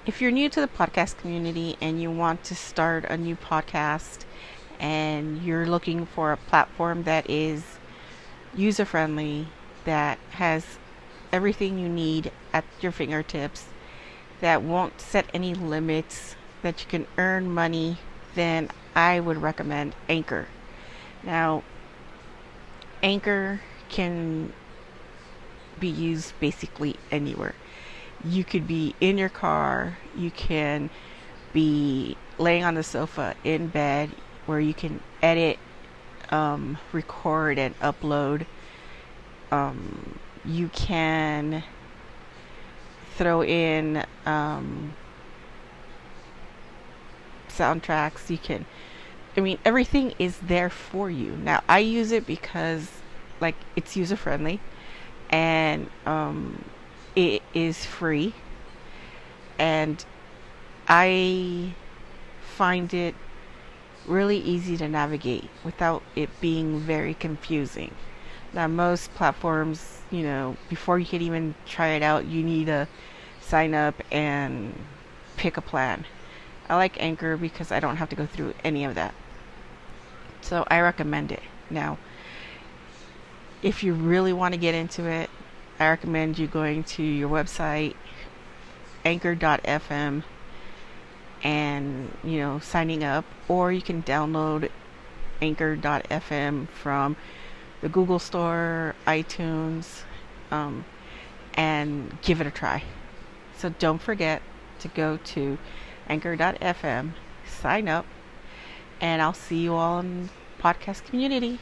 if you're new to the podcast community and you want to start a new podcast and you're looking for a platform that is user friendly, that has everything you need at your fingertips, that won't set any limits, that you can earn money, then I would recommend Anchor. Now, Anchor can be used basically anywhere. You could be in your car, you can be laying on the sofa in bed where you can edit, record, and upload. You can throw in soundtracks. Everything is there for you. Now, I use it because, it's user friendly and it is free, and I find it really easy to navigate without it being very confusing. Now, most platforms, before you can even try it out, you need to sign up and pick a plan. I like Anchor because I don't have to go through any of that. So I recommend it. Now, if you really want to get into it, I recommend you going to your website, anchor.fm, and, signing up. Or you can download anchor.fm from the Google Store, iTunes, and give it a try. So don't forget to go to anchor.fm, sign up, and I'll see you all in the podcast community.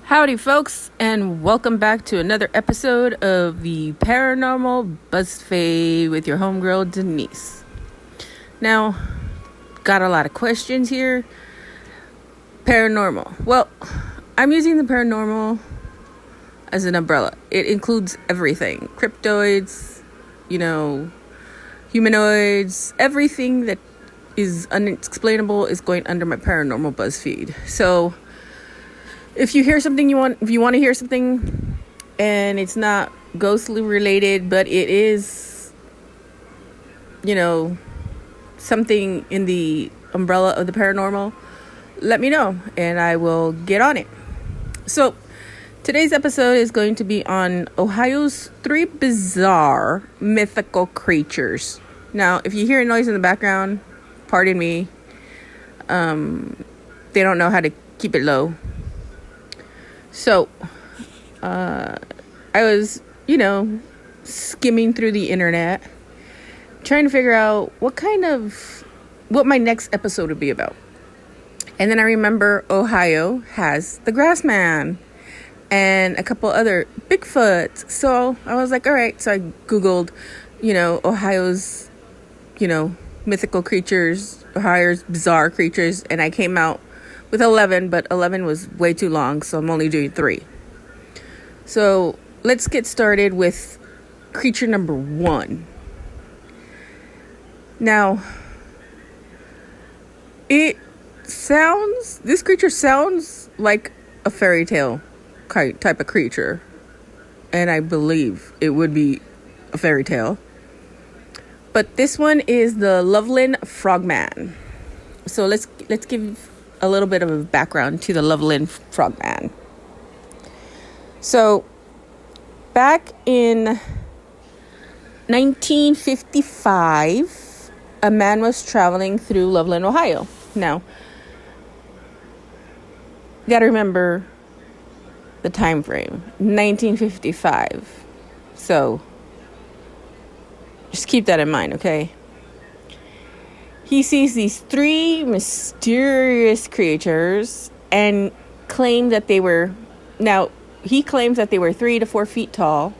Howdy, folks, and welcome back to another episode of the Paranormal BuzzFeed with your homegirl, Denise. Now, got a lot of questions here. Paranormal. Well, I'm using the paranormal as an umbrella. It includes everything. Cryptoids, humanoids, everything that is unexplainable is going under my paranormal BuzzFeed. So, if you want to hear something and it's not ghostly related, but it is, something in the umbrella of the paranormal, let me know and I will get on it. So today's episode is going to be on Ohio's 3 bizarre mythical creatures. Now, if you hear a noise in the background, pardon me. They don't know how to keep it low. So, I was, skimming through the internet, trying to figure out what my next episode would be about. And then I remember Ohio has the Grassman and a couple other Bigfoots. So I was like, all right. So I Googled, Ohio's, mythical creatures, Ohio's bizarre creatures. And I came out with 11, but 11 was way too long, so I'm only doing 3. So let's get started with creature number 1. Now, this creature sounds like a fairy tale type of creature, and I believe it would be a fairy tale. But this one is the Loveland Frogman. So let's give a little bit of a background to the Loveland Frogman. So, back in 1955, a man was traveling through Loveland, Ohio. Now, you gotta remember the time frame, 1955. So, just keep that in mind, okay? He sees these 3 mysterious creatures and claimed that he claims that they were 3 to 4 feet tall,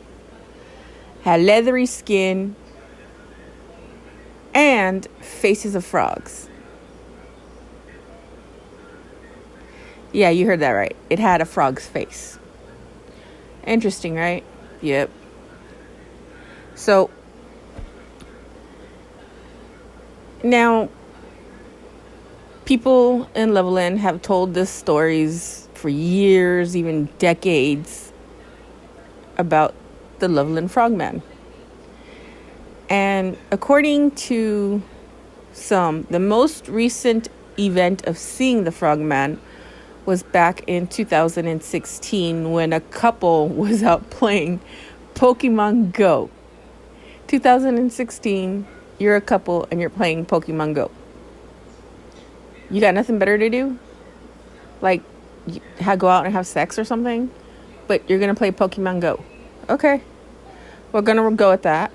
had leathery skin, and faces of frogs. Yeah, you heard that right. It had a frog's face. Interesting, right? Yep. So, now, people in Loveland have told this stories for years, even decades, about the Loveland Frogman. And according to some, the most recent event of seeing the Frogman was back in 2016 when a couple was out playing Pokemon Go. 2016, you're a couple and you're playing Pokemon Go. You got nothing better to do? Like, go out and have sex or something? But you're going to play Pokemon Go. Okay. We're going to go with that.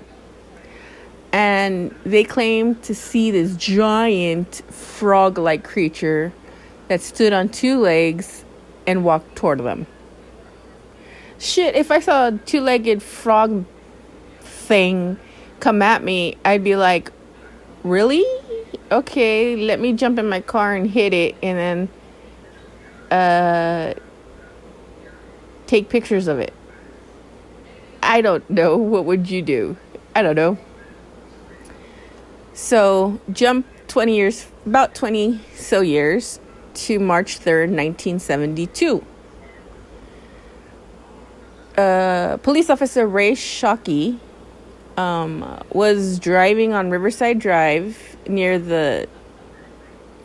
And they claim to see this giant frog-like creature that stood on two legs and walked toward them. Shit, if I saw a two-legged frog thing come at me, I'd be like, really? Okay, let me jump in my car and hit it and then take pictures of it. I don't know. What would you do? I don't know. So, jump 20 years, about 20 so years, to March 3rd, 1972. Police officer Ray Shockey was driving on Riverside Drive near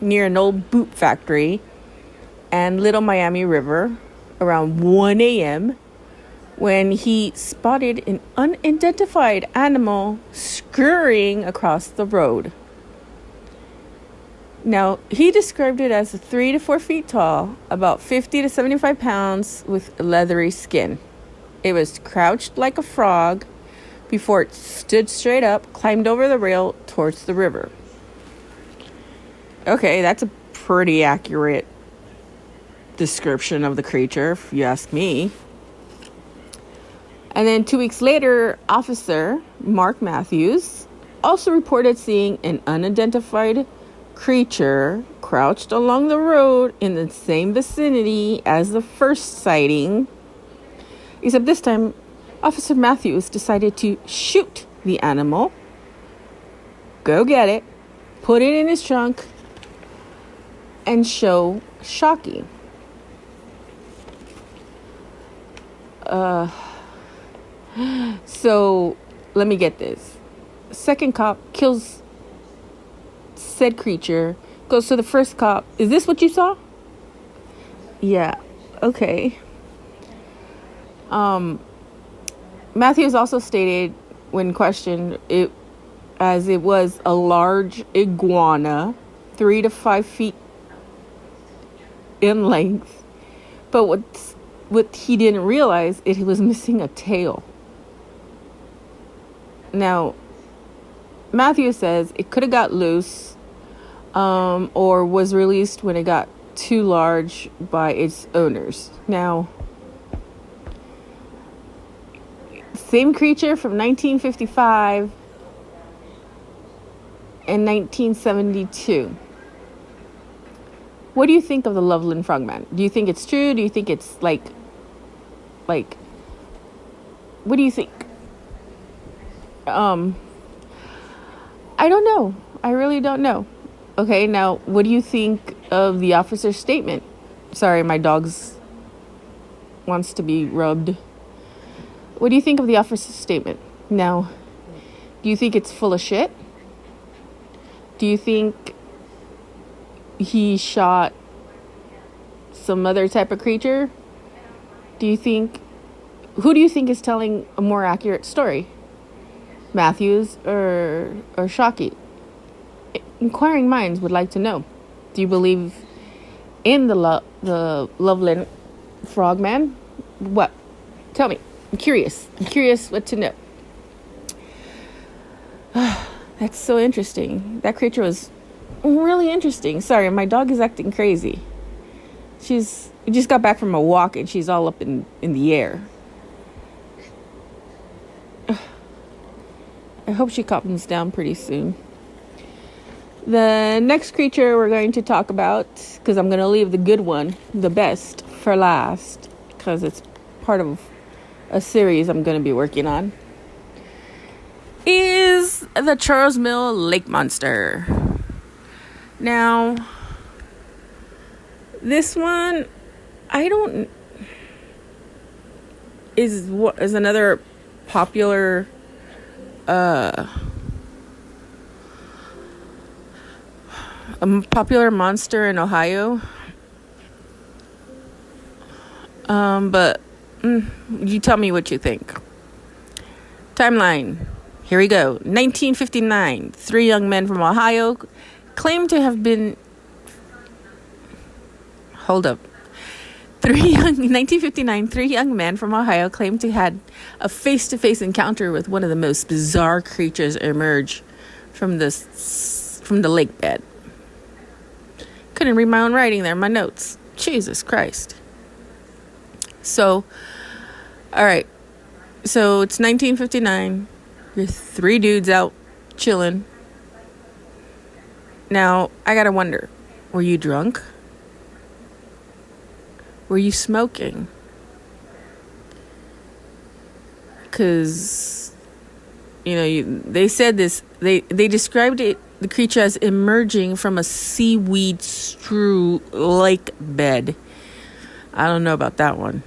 an old boot factory and Little Miami River around 1 a.m. when he spotted an unidentified animal scurrying across the road. Now, he described it as 3 to 4 feet tall, about 50 to 75 pounds, with leathery skin. It was crouched like a frog before it stood straight up, climbed over the rail towards the river. Okay, that's a pretty accurate description of the creature, if you ask me. And then 2 weeks later, Officer Mark Matthews also reported seeing an unidentified creature crouched along the road in the same vicinity as the first sighting. Except this time, Officer Matthews decided to shoot the animal, go get it, put it in his trunk, and show Shockey. So, let me get this. Second cop kills said creature, goes to the first cop. Is this what you saw? Yeah, okay. Matthews also stated, when questioned, it was a large iguana, 3 to 5 feet in length. But what he didn't realize, it was missing a tail. Now, Matthews says it could have got loose, or was released when it got too large by its owners. Now, same creature from 1955 and 1972. What do you think of the Loveland Frogman? Do you think it's true? Do you think it's like, what do you think? I don't know. I really don't know. Okay, now, what do you think of the officer's statement? Sorry, my dog's wants to be rubbed. What do you think of the officer's statement? Now, do you think it's full of shit? Do you think he shot some other type of creature? Who do you think is telling a more accurate story? Matthews or Shockey? Inquiring minds would like to know. Do you believe in the Loveland Frogman? What? Tell me. I'm curious what to know. That's so interesting. That creature was really interesting. Sorry, my dog is acting crazy. We just got back from a walk and she's all up in the air. I hope she calms down pretty soon. The next creature we're going to talk about, because I'm going to leave the good one, the best, for last, because it's part of a series I'm going to be working on, is the Charles Mill Lake Monster. Now, this one I don't. Is another popular popular monster in Ohio. But you tell me what you think. Timeline. Here we go. 1959. 3 young men from Ohio claim to have been. Hold up. 1959, 3 young men from Ohio claimed to had a face-to-face encounter with one of the most bizarre creatures emerge from the lake bed. Couldn't read my own writing there, my notes. Jesus Christ. So, all right. So it's 1959. You're 3 dudes out chilling. Now, I gotta wonder, were you drunk? Were you smoking? Because, they said this, they described the creature as emerging from a seaweed strewn lake bed. I don't know about that one.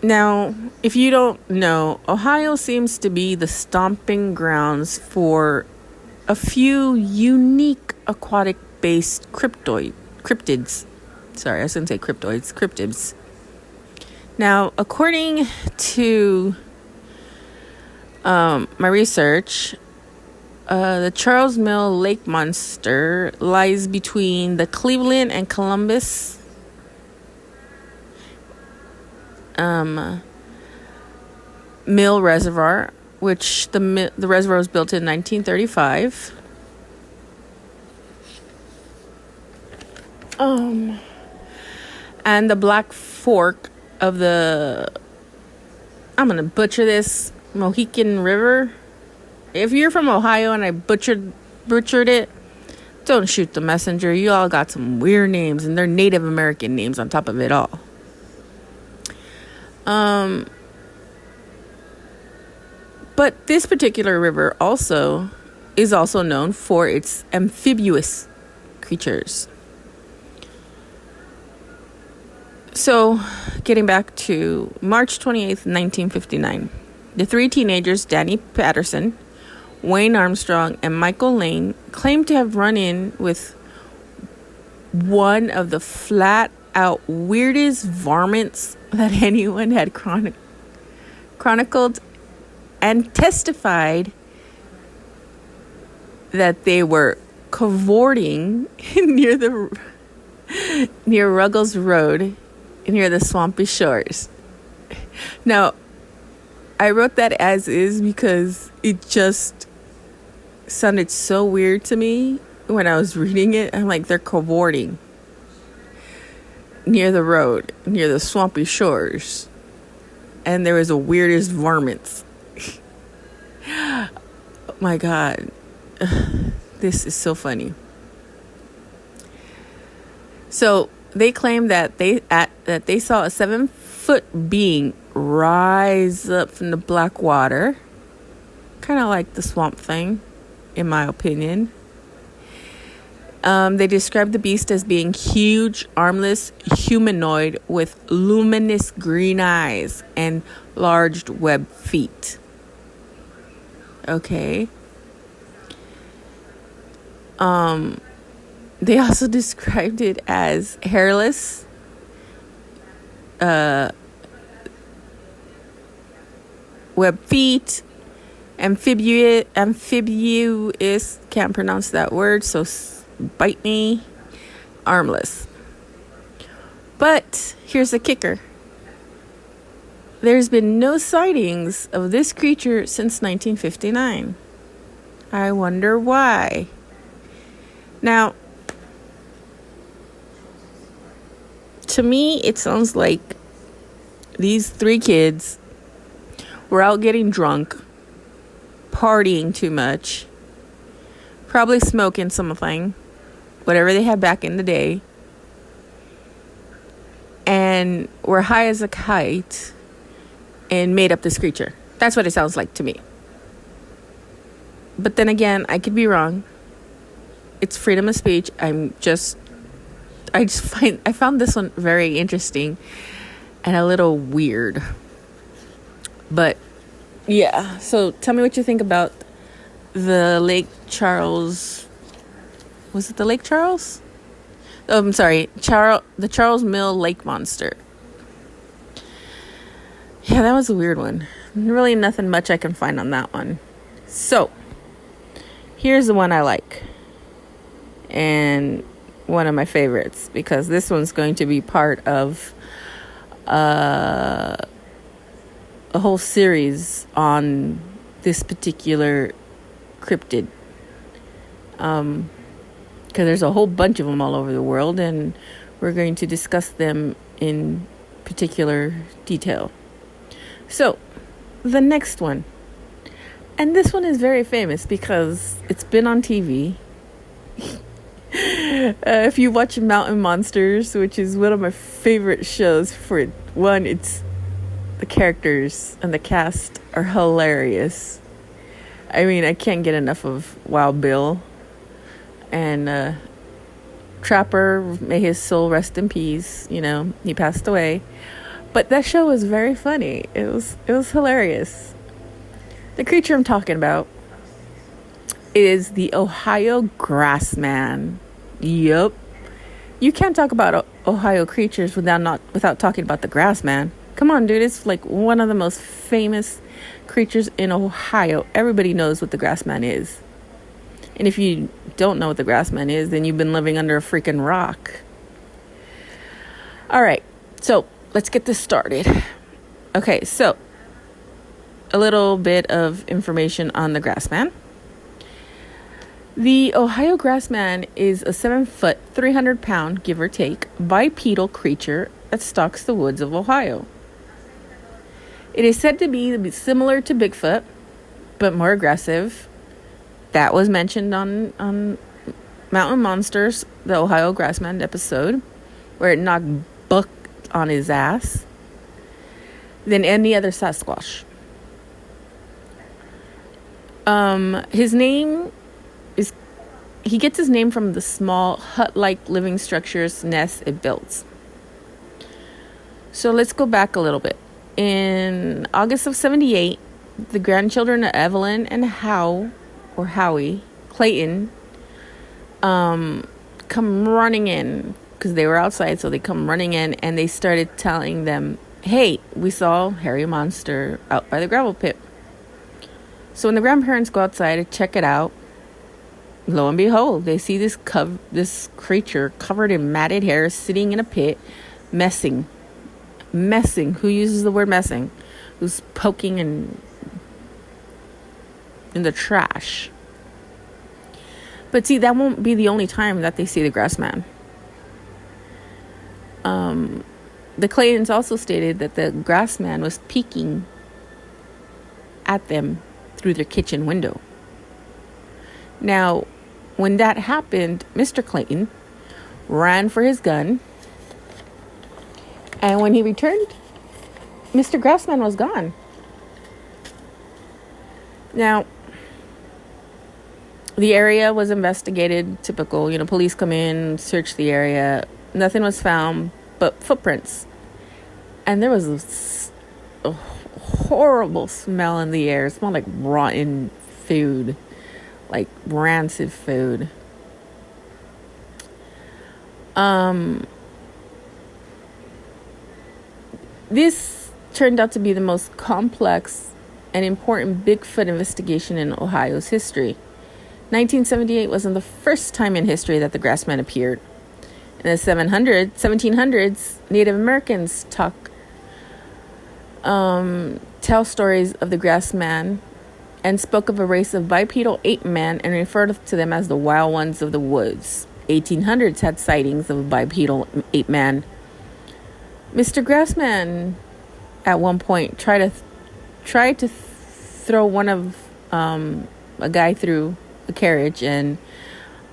Now, if you don't know, Ohio seems to be the stomping grounds for a few unique aquatic-based cryptids. Sorry, I shouldn't say cryptoids, cryptids. Now, according to my research, the Charles Mill Lake Monster lies between the Cleveland and Columbus Mill Reservoir, which the reservoir was built in 1935. And the Black Fork of the, I'm gonna butcher this, Mohican River. If you're from Ohio and I butchered it, don't shoot the messenger. You all got some weird names, and they're Native American names on top of it all. But this particular river is also known for its amphibious creatures. So, getting back to March 28th, 1959, the 3 teenagers, Danny Patterson, Wayne Armstrong, and Michael Lane, claimed to have run in with one of the flat-out weirdest varmints that anyone had chronicled, and testified that they were cavorting near Ruggles Road, near the swampy shores. Now, I wrote that as is because it just sounded so weird to me when I was reading it. I'm like, they're cavorting near the road, near the swampy shores, and there was the weirdest varmints. Oh my God. This is so funny. So they claim that they saw a 7-foot being rise up from the black water, kind of like the Swamp Thing, in my opinion. They described the beast as being huge, armless, humanoid with luminous green eyes and large webbed feet. Okay. They also described it as hairless, webbed feet, amphibious, can't pronounce that word, so bite me, armless. But here's the kicker. There's been no sightings of this creature since 1959. I wonder why. Now, to me, it sounds like these 3 kids were out getting drunk, partying too much, probably smoking something, whatever they had back in the day, and were high as a kite and made up this creature. That's what it sounds like to me. But then again, I could be wrong. It's freedom of speech. I'm just I found this one very interesting and a little weird. But yeah, so tell me what you think about the Lake Charles. Was it the Lake Charles? Oh, I'm sorry, the Charles Mill Lake Monster. Yeah, that was a weird one. Really nothing much I can find on that one. So, here's the one I like. And one of my favorites, because this one's going to be part of a whole series on this particular cryptid. Because there's a whole bunch of them all over the world, and we're going to discuss them in particular detail. So, the next one. And this one is very famous because it's been on TV. If you watch Mountain Monsters, which is one of my favorite shows, for one, it's the characters and the cast are hilarious. I mean, I can't get enough of Wild Bill. And Trapper, may his soul rest in peace. You know, he passed away. But that show was very funny. It was hilarious. The creature I'm talking about is the Ohio Grassman. Yup. You can't talk about Ohio creatures without talking about the Grassman. Come on, dude. It's like one of the most famous creatures in Ohio. Everybody knows what the Grassman is. And if you don't know what the Grassman is, then you've been living under a freaking rock. All right. So, let's get this started. Okay, so a little bit of information on the Grassman. The Ohio Grassman is a 7-foot, 300-pound, give or take, bipedal creature that stalks the woods of Ohio. It is said to be similar to Bigfoot, but more aggressive. That was mentioned on Mountain Monsters, the Ohio Grassman episode, where it knocked Buck on his ass than any other Sasquatch. His name is, he gets his name from the small hut-like living structures, nests it builds. So let's go back a little bit. In August of 1978, the grandchildren of Evelyn and Howie Clayton come running in because they were outside. So they come running in and they started telling them, hey, we saw hairy monster out by the gravel pit. So when the grandparents go outside to check it out, lo and behold, they see this creature covered in matted hair sitting in a pit, messing. Who uses the word messing? Who's poking in the trash. But see, that won't be the only time that they see the Grassman. The Claytons also stated that the Grassman was peeking at them through their kitchen window. Now, when that happened, Mr. Clayton ran for his gun. And when he returned, Mr. Grassman was gone. Now, the area was investigated, typical, police come in, search the area. Nothing was found but footprints. And there was a horrible smell in the air. It smelled like rotten food, like rancid food. This turned out to be the most complex and important Bigfoot investigation in Ohio's history. 1978 wasn't the first time in history that the Grassman appeared. In the 1700s, Native Americans tell stories of the Grassman and spoke of a race of bipedal ape man and referred to them as the wild ones of the woods. 1800s had sightings of a bipedal ape man. Mr. Grassman at one point tried to throw one of a guy through a carriage, and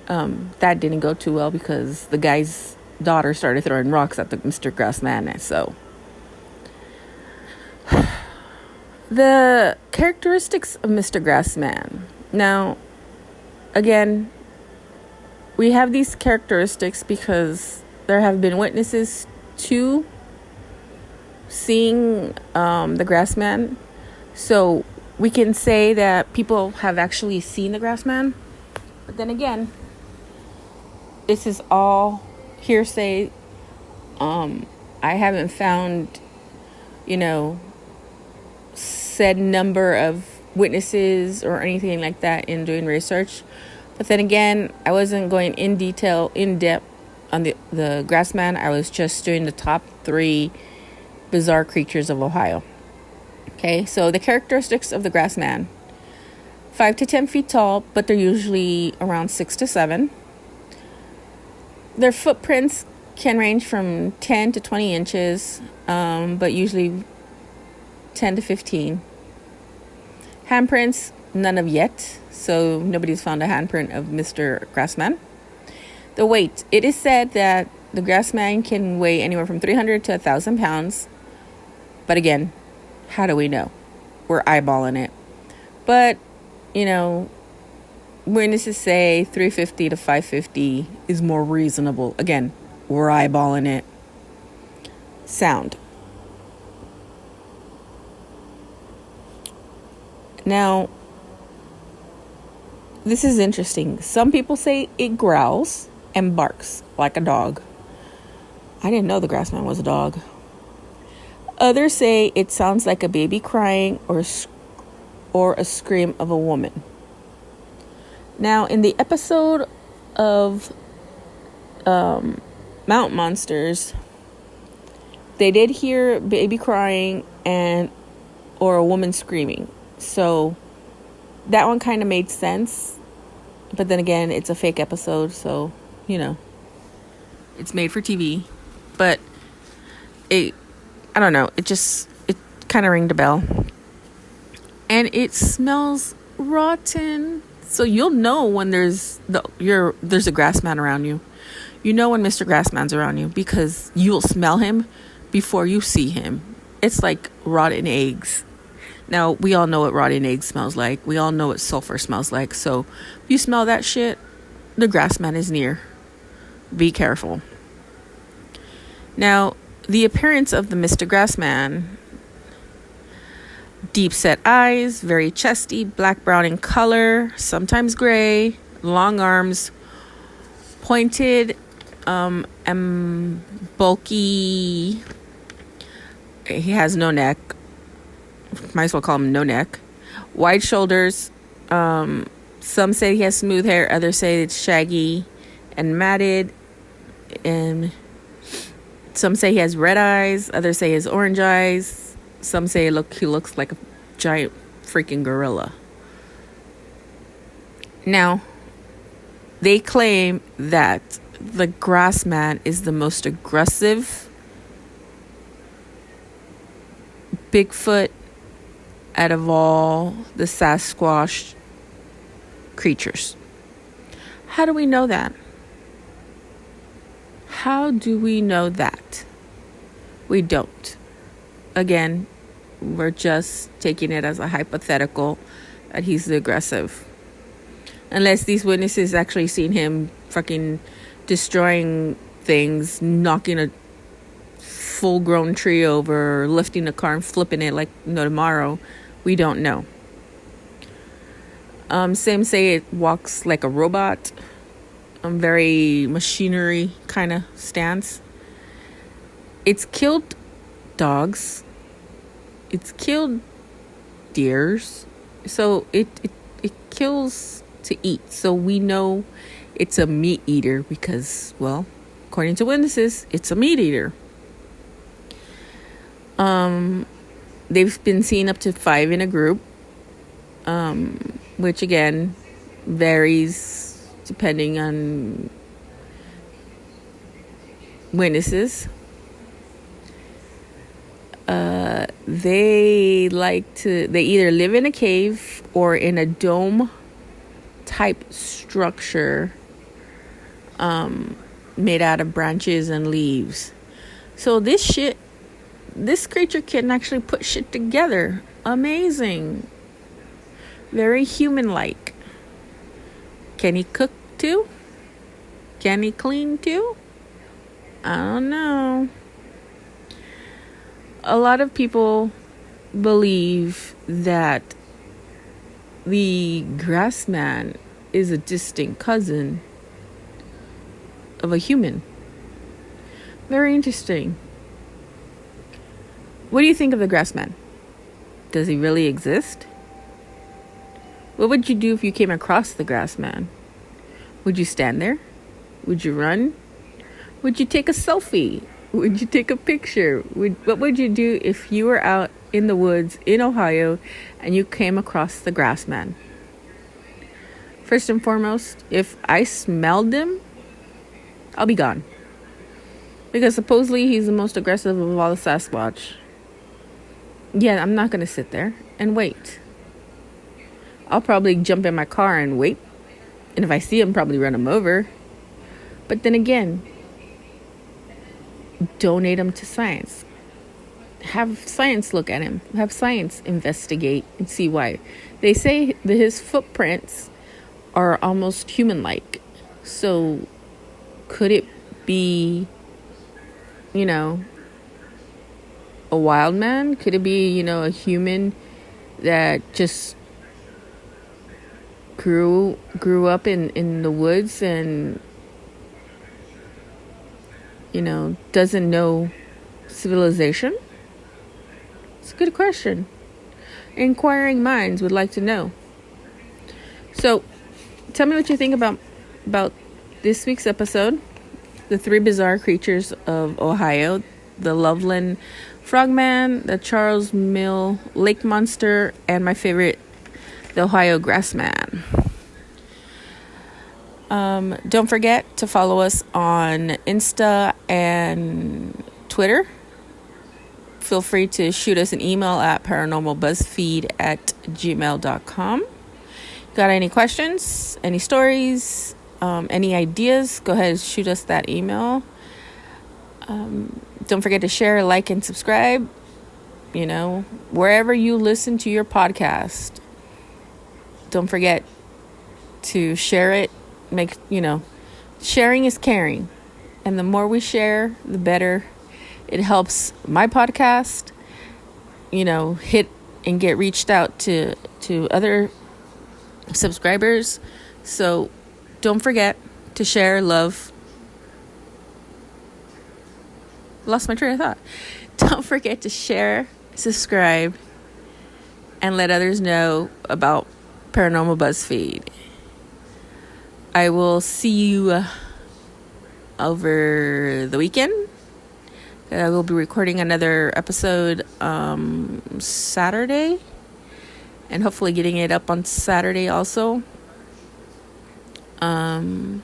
that didn't go too well because the guy's daughter started throwing rocks at the Mr. Grassman. So the characteristics of Mr. Grassman. Now, again, we have these characteristics because there have been witnesses to seeing the grass man. So we can say that people have actually seen the grass man. But then again, this is all hearsay. I haven't found, said number of witnesses or anything like that in doing research. But then again, I wasn't going in depth on the grass man. I was just doing the top 3 bizarre creatures of Ohio. Okay, so the characteristics of the grass man: 5 to 10 feet tall, but they're usually around 6 to 7. Their footprints can range from 10 to 20 inches, but usually 10 to 15. Handprints, none of yet, so nobody's found a handprint of Mr. Grassman. The weight: it is said that the Grassman can weigh anywhere from 300 to 1,000 pounds. But again, how do we know? We're eyeballing it. But, witnesses say 350 to 550 is more reasonable. Again, we're eyeballing it. Sound. Now, this is interesting. Some people say it growls and barks like a dog. I didn't know the Grassman was a dog. Others say it sounds like a baby crying or a scream of a woman. Now, in the episode of Mount Monsters, they did hear baby crying or a woman screaming. So that one kind of made sense. But then again, it's a fake episode, so, it's made for TV. But I don't know, it kind of rang the bell. And it smells rotten. So you'll know when there's a grass man around you. You know when Mr. Grassman's around you because you'll smell him before you see him. It's like rotten eggs. Now, we all know what rotten eggs smells like. We all know what sulfur smells like. So if you smell that shit, the grass man is near. Be careful. Now, the appearance of the Mr. Grassman: deep set eyes, very chesty, black brown in color, sometimes gray, long arms, pointed and bulky. He has no neck. Might as well call him no neck. Wide shoulders. Some say he has smooth hair. Others say it's shaggy and matted. And some say he has red eyes. Others say he has orange eyes. Some say he looks like a giant freaking gorilla. Now, they claim that the grass man is the most aggressive Bigfoot out of all the Sasquatch creatures. How do we know that? How do we know that? We don't. Again, we're just taking it as a hypothetical that he's the aggressive. Unless these witnesses actually seen him fucking destroying things, knocking a full-grown tree over, lifting a car and flipping it like no tomorrow. We don't know. Some say it walks like a robot. Very machinery kind of stance. It's killed dogs. It's killed deers. So it kills to eat. So we know it's a meat eater because, well, according to witnesses, it's a meat eater. They've been seen up to 5 in a group, which again varies depending on witnesses. They either live in a cave or in a dome type structure made out of branches and leaves. So this creature can actually put shit together. Amazing. Very human-like. Can he cook too? Can he clean too? I don't know. A lot of people believe that the grass man is a distant cousin of a human. Very interesting. What do you think of the grass man? Does he really exist? What would you do if you came across the grass man? Would you stand there? Would you run? Would you take a selfie? Would you take a picture? What would you do if you were out in the woods in Ohio and you came across the grass man? First and foremost, if I smelled him, I'll be gone. Because supposedly he's the most aggressive of all the Sasquatch. Yeah, I'm not going to sit there and wait. I'll probably jump in my car and wait. And if I see him, probably run him over. But then again, donate him to science. Have science look at him. Have science investigate and see why. They say that his footprints are almost human-like. So could it be, a wild man? Could it be, a human that just grew up in the woods and, doesn't know civilization? It's a good question. Inquiring minds would like to know. So, tell me what you think about this week's episode. The 3 bizarre creatures of Ohio. The Loveland Frogman, the Charles Mill Lake Monster, and my favorite, the Ohio Grassman. Don't forget to follow us on Insta and Twitter. Feel free to shoot us an email at paranormalbuzzfeed@gmail.com. Got any questions, any stories, any ideas? Go ahead and shoot us that email. Don't forget to share, like, and subscribe. Wherever you listen to your podcast, don't forget to share it. Sharing is caring. And the more we share, the better. It helps my podcast, hit and get reached out to other subscribers. So don't forget to share, love. Lost my train of thought. Don't forget to share, subscribe, and let others know about Paranormal BuzzFeed. I will see you over the weekend. I will be recording another episode Saturday, and hopefully getting it up on Saturday also. I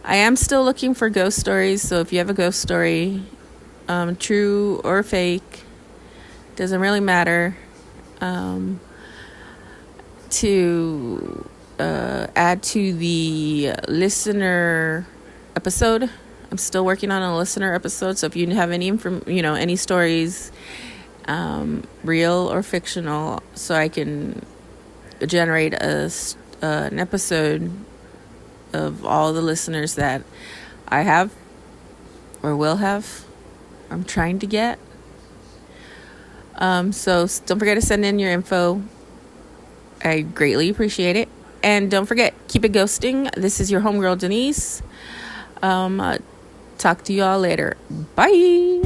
am still looking for ghost stories, so if you have a ghost story, true or fake, doesn't really matter, to add to the listener episode. I'm still working on a listener episode, so if you have any any stories, real or fictional, so I can generate an episode of all the listeners that I have or will have, I'm trying to get. So don't forget to send in your info. I greatly appreciate it. And don't forget, keep it ghosting. This is your homegirl, Denise. Talk to you all later. Bye.